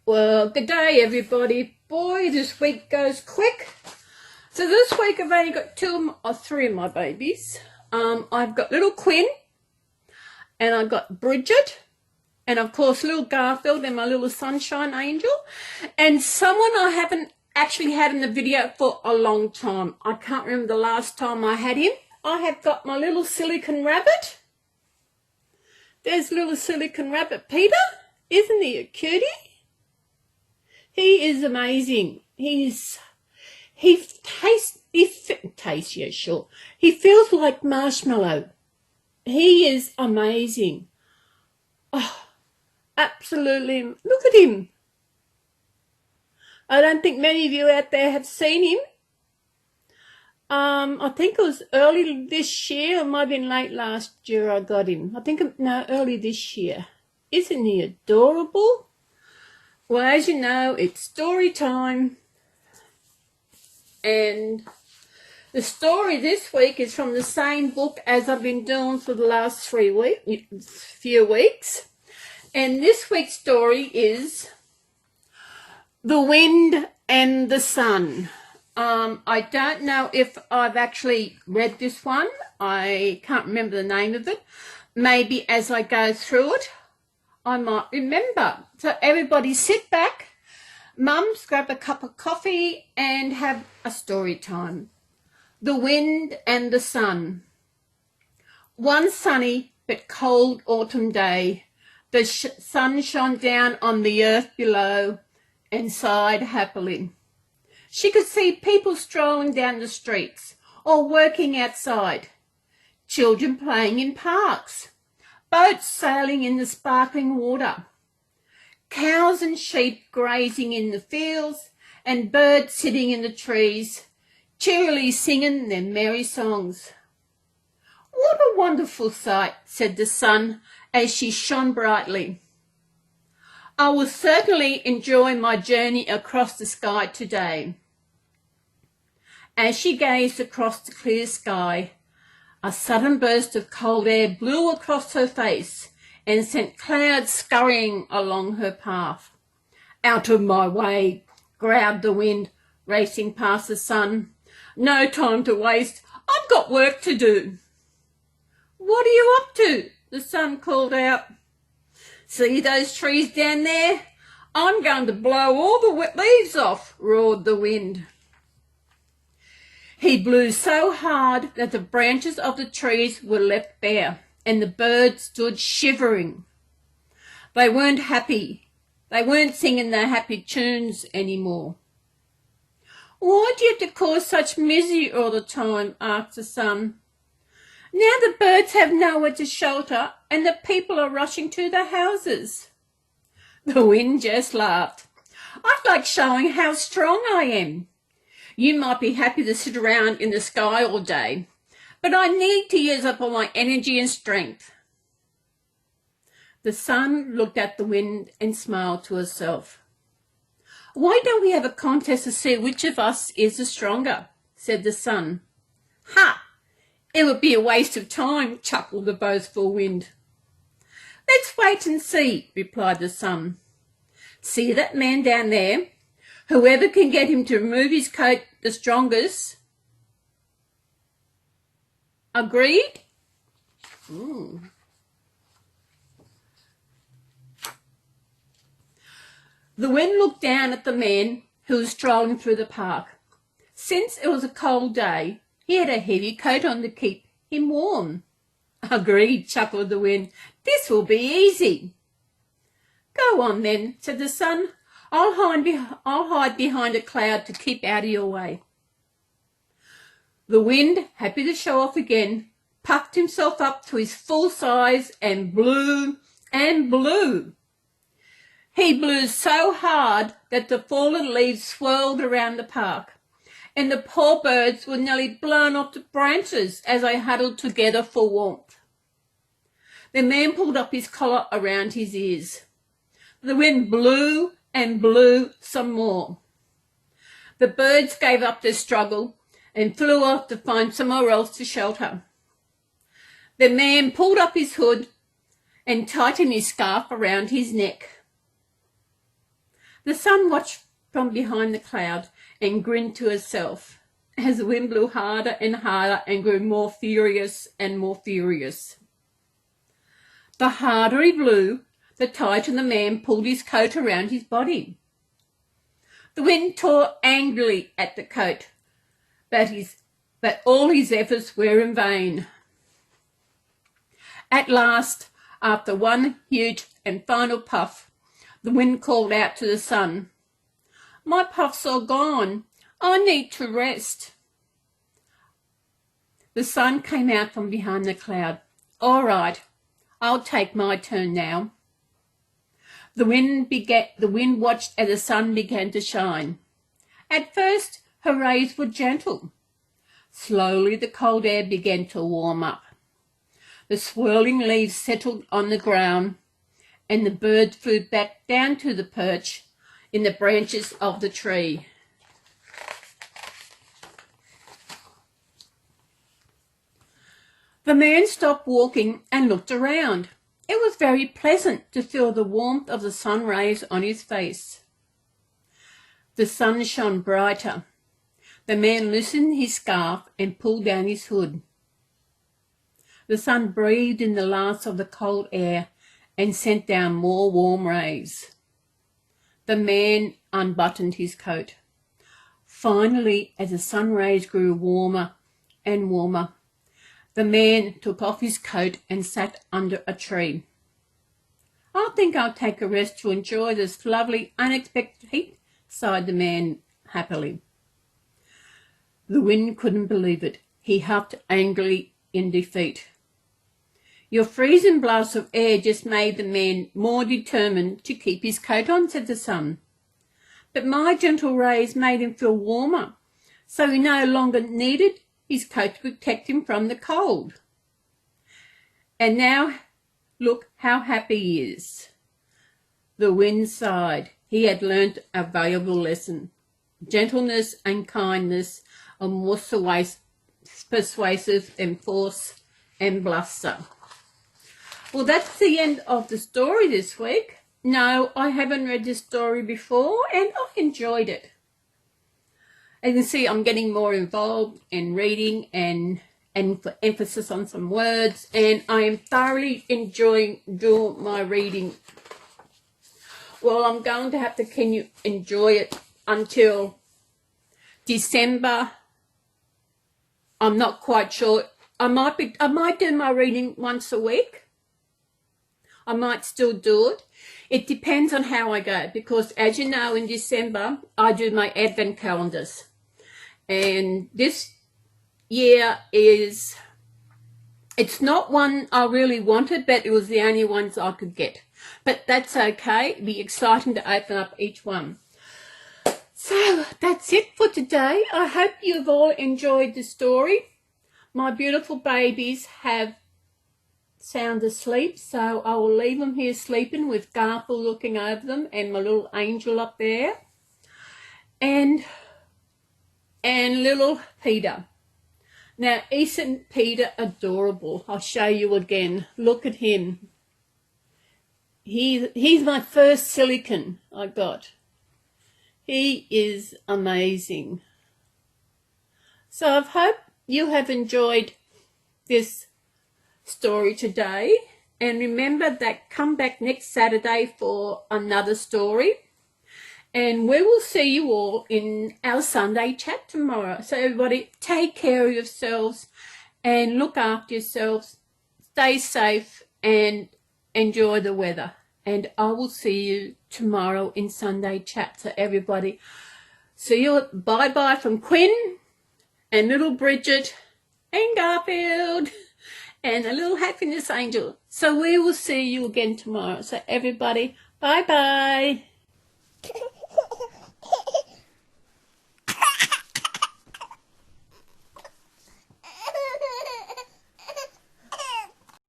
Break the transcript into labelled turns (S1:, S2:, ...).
S1: Well, good day everybody. Boy, this week goes quick. So this week I've only got three of my babies. I've got little Quinn, and I've got Bridget, and of course little Garfield and my little sunshine angel, and someone I haven't actually had in the video for a long time. I can't remember the last time I had him. I have got my little silicon rabbit. There's little silicon rabbit Peter. Isn't he a cutie? He is amazing. He tastes, yeah, sure. He feels like marshmallow. He is amazing. Oh, absolutely. Look at him. I don't think many of you out there have seen him. I think it was early this year, or might have been late last year I got him. Early this year. Isn't he adorable? Well, as you know, it's story time. And the story this week is from the same book as I've been doing for the last few weeks. And this week's story is The Wind and the Sun. I don't know if I've actually read this one. I can't remember the name of it. Maybe as I go through it, I might remember. So everybody sit back, mums, grab a cup of coffee and have a story time. The Wind and the Sun. One sunny but cold autumn day, the sun shone down on the earth below and sighed happily. She could see people strolling down the streets or working outside, children playing in parks, boats sailing in the sparkling water, cows and sheep grazing in the fields, and birds sitting in the trees, cheerily singing their merry songs. What a wonderful sight, said the sun as she shone brightly. I will certainly enjoy my journey across the sky today. As she gazed across the clear sky, a sudden burst of cold air blew across her face and sent clouds scurrying along her path. Out of my way, growled the wind, racing past the sun. No time to waste. I've got work to do. What are you up to? The sun called out. See those trees down there? I'm going to blow all the wet leaves off, roared the wind. He blew so hard that the branches of the trees were left bare, and the birds stood shivering. They weren't happy. They weren't singing their happy tunes anymore. Why do you have to cause such misery all the time? Asked the sun. Now the birds have nowhere to shelter, and the people are rushing to their houses. The wind just laughed. I'd like showing how strong I am. You might be happy to sit around in the sky all day, but I need to use up all my energy and strength. The sun looked at the wind and smiled to herself. Why don't we have a contest to see which of us is the stronger? Said the sun. Ha! It would be a waste of time, chuckled the boastful wind. Let's wait and see, replied the sun. See that man down there? Whoever can get him to remove his coat the strongest. Agreed? The wind looked down at the man who was strolling through the park. Since it was a cold day, he had a heavy coat on to keep him warm. Agreed, chuckled the wind. This will be easy. Go on then, said the sun. I'll hide behind a cloud to keep out of your way. The wind, happy to show off again, puffed himself up to his full size and blew and blew. He blew so hard that the fallen leaves swirled around the park, and the poor birds were nearly blown off the branches as they huddled together for warmth. The man pulled up his collar around his ears. The wind blew and blew some more. The birds gave up their struggle and flew off to find somewhere else to shelter. The man pulled up his hood and tightened his scarf around his neck. The sun watched from behind the cloud and grinned to herself as the wind blew harder and harder and grew more furious and more furious. The harder he blew, the tighter the man pulled his coat around his body. The wind tore angrily at the coat, but all his efforts were in vain. At last, after one huge and final puff, the wind called out to the sun, "My puff's all gone. I need to rest." The sun came out from behind the cloud. "All right, I'll take my turn now." The wind watched as the sun began to shine. At first, her rays were gentle. Slowly, the cold air began to warm up. The swirling leaves settled on the ground, and the bird flew back down to the perch in the branches of the tree. The man stopped walking and looked around. It was very pleasant to feel the warmth of the sun rays on his face. The sun shone brighter. The man loosened his scarf and pulled down his hood. The sun breathed in the last of the cold air and sent down more warm rays. The man unbuttoned his coat. Finally, as the sun rays grew warmer and warmer, the man took off his coat and sat under a tree. "I think I'll take a rest to enjoy this lovely, unexpected heat," sighed the man happily. The wind couldn't believe it. He huffed angrily in defeat. "Your freezing blast of air just made the man more determined to keep his coat on," said the sun. "But my gentle rays made him feel warmer, so he no longer needed his coat to protect him from the cold. And now look how happy he is." The wind sighed. He had learnt a valuable lesson. Gentleness and kindness are more persuasive than force and bluster. Well, that's the end of the story this week. No, I haven't read this story before, and I enjoyed it. As you can see, I'm getting more involved in reading and for emphasis on some words, and I am thoroughly enjoying doing my reading. Well, I'm going to have to continue enjoy it until December. I'm not quite sure. I might do my reading once a week. I might still do it. It depends on how I go, because as you know, in December I do my Advent calendars, and this year it's not one I really wanted, but it was the only ones I could get. But that's okay. It'll be exciting to open up each one. So that's it for today. I hope you've all enjoyed the story. My beautiful babies have sound asleep, so I will leave them here sleeping with Garfield looking over them and my little angel up there and little Peter. Now, isn't Peter adorable? I'll show you again. Look at him. He's my first silicon I got. He is amazing. So I hope you have enjoyed this story today, and remember that come back next Saturday for another story, and we will see you all in our Sunday chat tomorrow. So everybody, take care of yourselves and look after yourselves, stay safe and enjoy the weather, and I will see you tomorrow in Sunday chat. So everybody, see you. Bye bye from Quinn and little Bridget and Garfield and a little happiness angel. So we will see you again tomorrow. So everybody, bye bye.